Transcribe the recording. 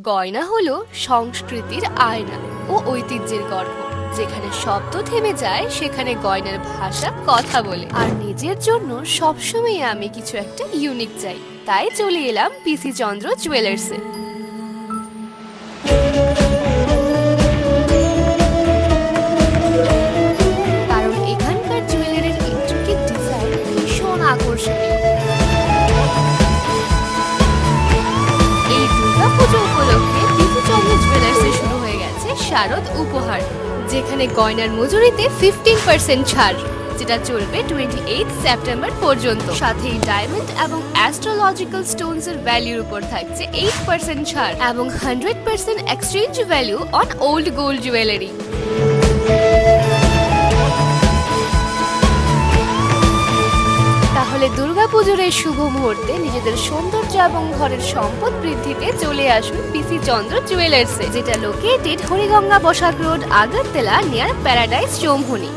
গয়না হলো সংস্কৃতির আয়না ও ঐতিহ্যের গর্ভ। যেখানে শব্দ থেমে যায় সেখানে গয়নার ভাষা কথা বলে। আর নিজের জন্য সবসময় আমি কিছু একটা ইউনিক চাই, তাই চলে এলাম পিসি চন্দ্র জুয়েলার্সে। কারণ এখানকার জুয়েলারির ইন্ট্রিকেট ডিজাইন ভীষণ আকর্ষণীয়। এই দুর্গাপুজো উপলক্ষে পিসি চন্দ্র জুয়েলার্সে শুরু হয়ে গেছে শারদ উপহার, যেখানে গয়নার মজুরিতে 15% ছাড়, যেটা চলবে 28 সেপ্টেম্বর পর্যন্ত। সাথেই ডায়মন্ড এবং অ্যাস্ট্রোলজিক্যাল স্টোনস এর ভ্যালুর উপর থাকছে 8% ছাড় এবং 100% exchange value on old gold jewellery. তাহলে দুর্গাপুজোর এই শুভ মুহূর্তে নিজেদের সৌন্দর্য এবং ঘরের সম্পদ বৃদ্ধিতে চলে আসুন পিসি চন্দ্র জুয়েলার্সে, যেটা located Harigange Basak road, Agartala near paradise Chowmuhani.